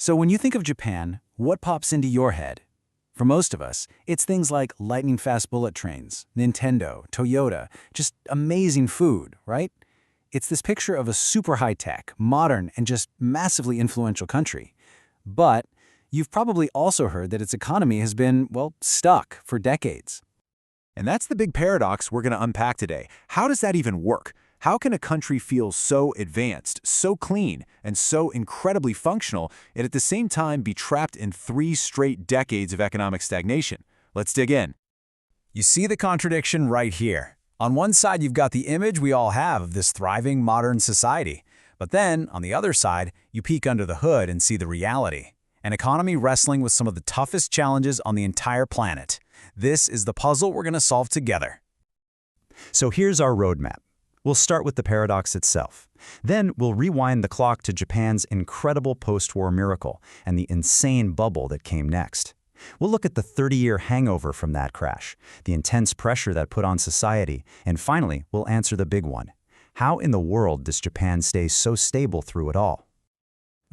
So when you think of Japan, what pops into your head? For most of us, it's things like lightning-fast bullet trains, Nintendo, Toyota, just amazing food, right? It's this picture of a super high-tech, modern, and just massively influential country. But you've probably also heard that its economy has been, well, stuck for decades. And that's the big paradox we're going to unpack today. How does that even work? How can a country feel so advanced, so clean, and so incredibly functional, and at the same time be trapped in 3 straight decades of economic stagnation? Let's dig in. You see the contradiction right here. On one side, you've got the image we all have of this thriving modern society. But then, on the other side, you peek under the hood and see the reality. An economy wrestling with some of the toughest challenges on the entire planet. This is the puzzle we're going to solve together. So here's our roadmap. We'll start with the paradox itself. Then we'll rewind the clock to Japan's incredible post-war miracle and the insane bubble that came next. We'll look at the 30-year hangover from that crash, the intense pressure that put on society, and finally, we'll answer the big one. How in the world does Japan stay so stable through it all?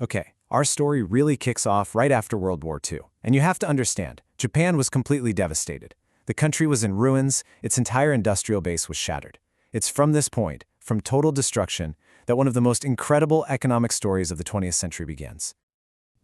Okay, our story really kicks off right after World War II. And you have to understand, Japan was completely devastated. The country was in ruins, its entire industrial base was shattered. It's from this point, from total destruction, that one of the most incredible economic stories of the 20th century begins.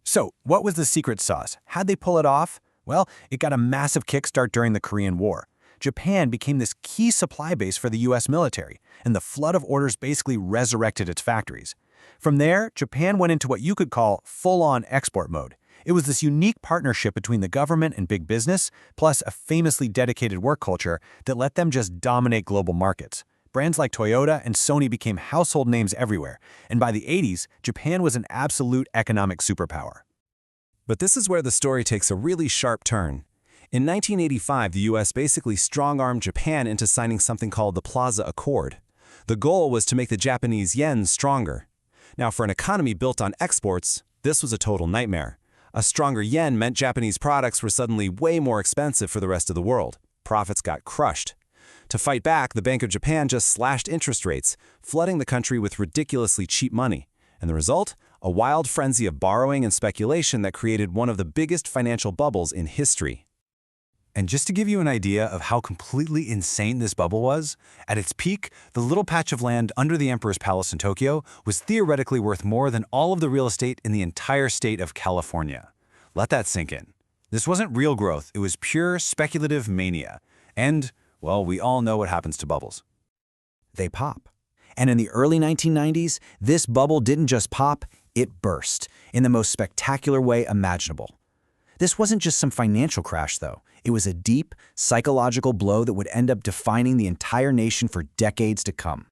So, what was the secret sauce? How'd they pull it off? Well, it got a massive kickstart during the Korean War. Japan became this key supply base for the US military, and the flood of orders basically resurrected its factories. From there, Japan went into what you could call full-on export mode. It was this unique partnership between the government and big business, plus a famously dedicated work culture that let them just dominate global markets. Brands like Toyota and Sony became household names everywhere, and by the 80s, Japan was an absolute economic superpower. But this is where the story takes a really sharp turn. In 1985, the US basically strong-armed Japan into signing something called the Plaza Accord. The goal was to make the Japanese yen stronger. Now, for an economy built on exports, this was a total nightmare. A stronger yen meant Japanese products were suddenly way more expensive for the rest of the world. Profits got crushed. To fight back, the Bank of Japan just slashed interest rates, flooding the country with ridiculously cheap money. And the result? A wild frenzy of borrowing and speculation that created one of the biggest financial bubbles in history. And just to give you an idea of how completely insane this bubble was, at its peak, the little patch of land under the Emperor's Palace in Tokyo was theoretically worth more than all of the real estate in the entire state of California. Let that sink in. This wasn't real growth, it was pure speculative mania. And, well, we all know what happens to bubbles. They pop. And in the early 1990s, this bubble didn't just pop, it burst in the most spectacular way imaginable. This wasn't just some financial crash, though. It was a deep, psychological blow that would end up defining the entire nation for decades to come.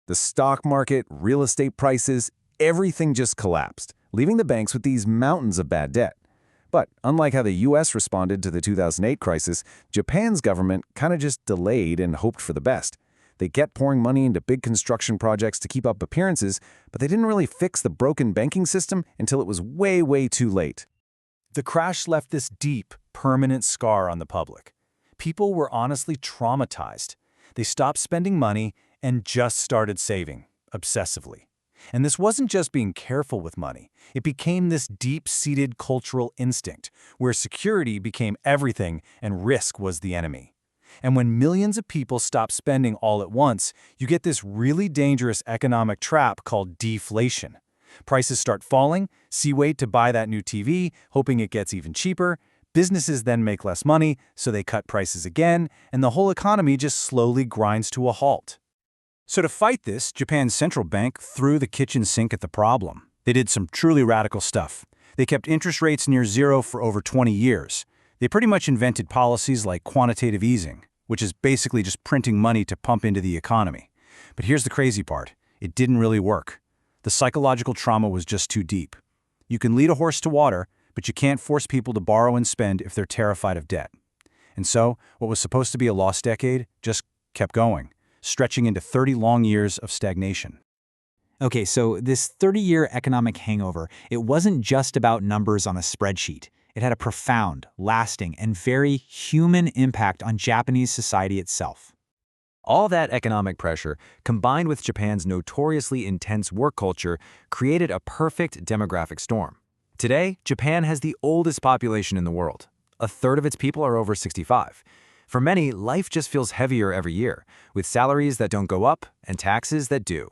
The stock market, real estate prices, everything just collapsed, leaving the banks with these mountains of bad debt. But unlike how the US responded to the 2008 crisis, Japan's government kind of just delayed and hoped for the best. They kept pouring money into big construction projects to keep up appearances, but they didn't really fix the broken banking system until it was way, way too late. The crash left this deep, permanent scar on the public. People were honestly traumatized. They stopped spending money and just started saving, obsessively. And this wasn't just being careful with money. It became this deep-seated cultural instinct, where security became everything and risk was the enemy. And when millions of people stop spending all at once, you get this really dangerous economic trap called deflation. Prices start falling, so you wait to buy that new TV, hoping it gets even cheaper. Businesses then make less money, so they cut prices again, and the whole economy just slowly grinds to a halt. So to fight this, Japan's central bank threw the kitchen sink at the problem. They did some truly radical stuff. They kept interest rates near zero for over 20 years. They pretty much invented policies like quantitative easing, which is basically just printing money to pump into the economy. But here's the crazy part. It didn't really work. The psychological trauma was just too deep. You can lead a horse to water, but you can't force people to borrow and spend if they're terrified of debt. And so, what was supposed to be a lost decade just kept going, stretching into 30 long years of stagnation. Okay, so this 30-year economic hangover, it wasn't just about numbers on a spreadsheet. It had a profound, lasting, and very human impact on Japanese society itself. All that economic pressure, combined with Japan's notoriously intense work culture, created a perfect demographic storm. Today, Japan has the oldest population in the world. A third of its people are over 65. For many, life just feels heavier every year, with salaries that don't go up and taxes that do.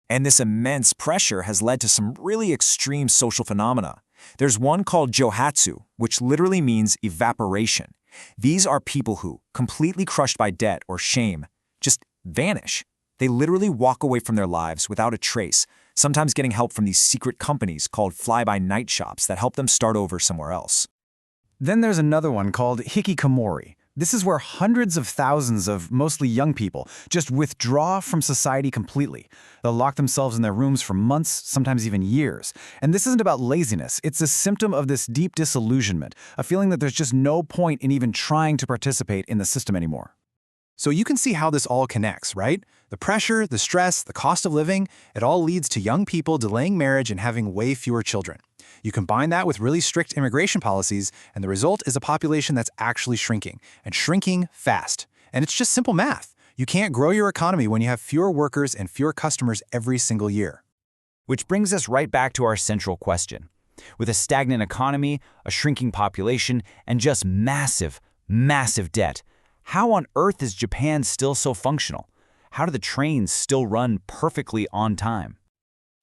And this immense pressure has led to some really extreme social phenomena. There's one called johatsu, which literally means evaporation. These are people who, completely crushed by debt or shame, just vanish. They literally walk away from their lives without a trace, sometimes getting help from these secret companies called fly-by-night shops that help them start over somewhere else. Then there's another one called hikikomori. This is where hundreds of thousands of mostly young people just withdraw from society completely. They'll lock themselves in their rooms for months, sometimes even years. And this isn't about laziness. It's a symptom of this deep disillusionment, a feeling that there's just no point in even trying to participate in the system anymore. So you can see how this all connects, right? The pressure, the stress, the cost of living, it all leads to young people delaying marriage and having way fewer children. You combine that with really strict immigration policies, and the result is a population that's actually shrinking, and shrinking fast. And it's just simple math. You can't grow your economy when you have fewer workers and fewer customers every single year. Which brings us right back to our central question. With a stagnant economy, a shrinking population, and just massive, massive debt, how on earth is Japan still so functional? How do the trains still run perfectly on time?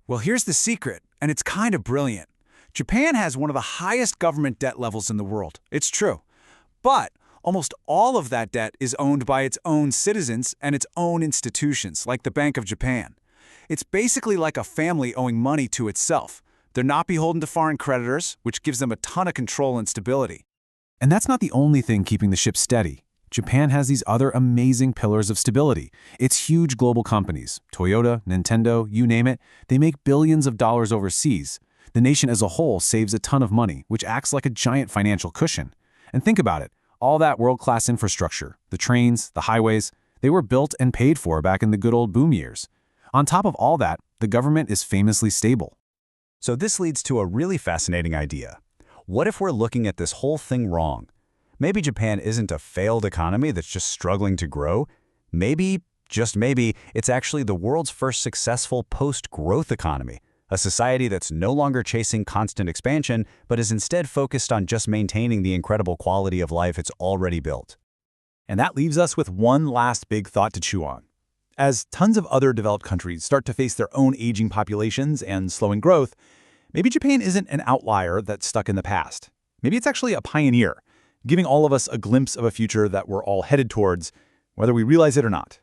Well, here's the secret, and it's kind of brilliant. Japan has one of the highest government debt levels in the world. It's true. But almost all of that debt is owned by its own citizens and its own institutions, like the Bank of Japan. It's basically like a family owing money to itself. They're not beholden to foreign creditors, which gives them a ton of control and stability. And that's not the only thing keeping the ship steady. Japan has these other amazing pillars of stability. Its huge global companies, Toyota, Nintendo, you name it, they make billions of dollars overseas. The nation as a whole saves a ton of money, which acts like a giant financial cushion. And think about it, all that world-class infrastructure, the trains, the highways, they were built and paid for back in the good old boom years. On top of all that, the government is famously stable. So this leads to a really fascinating idea. What if we're looking at this whole thing wrong? Maybe Japan isn't a failed economy that's just struggling to grow. Maybe, just maybe, it's actually the world's first successful post-growth economy, a society that's no longer chasing constant expansion, but is instead focused on just maintaining the incredible quality of life it's already built. And that leaves us with one last big thought to chew on. As tons of other developed countries start to face their own aging populations and slowing growth, maybe Japan isn't an outlier that's stuck in the past. Maybe it's actually a pioneer, giving all of us a glimpse of a future that we're all headed towards, whether we realize it or not.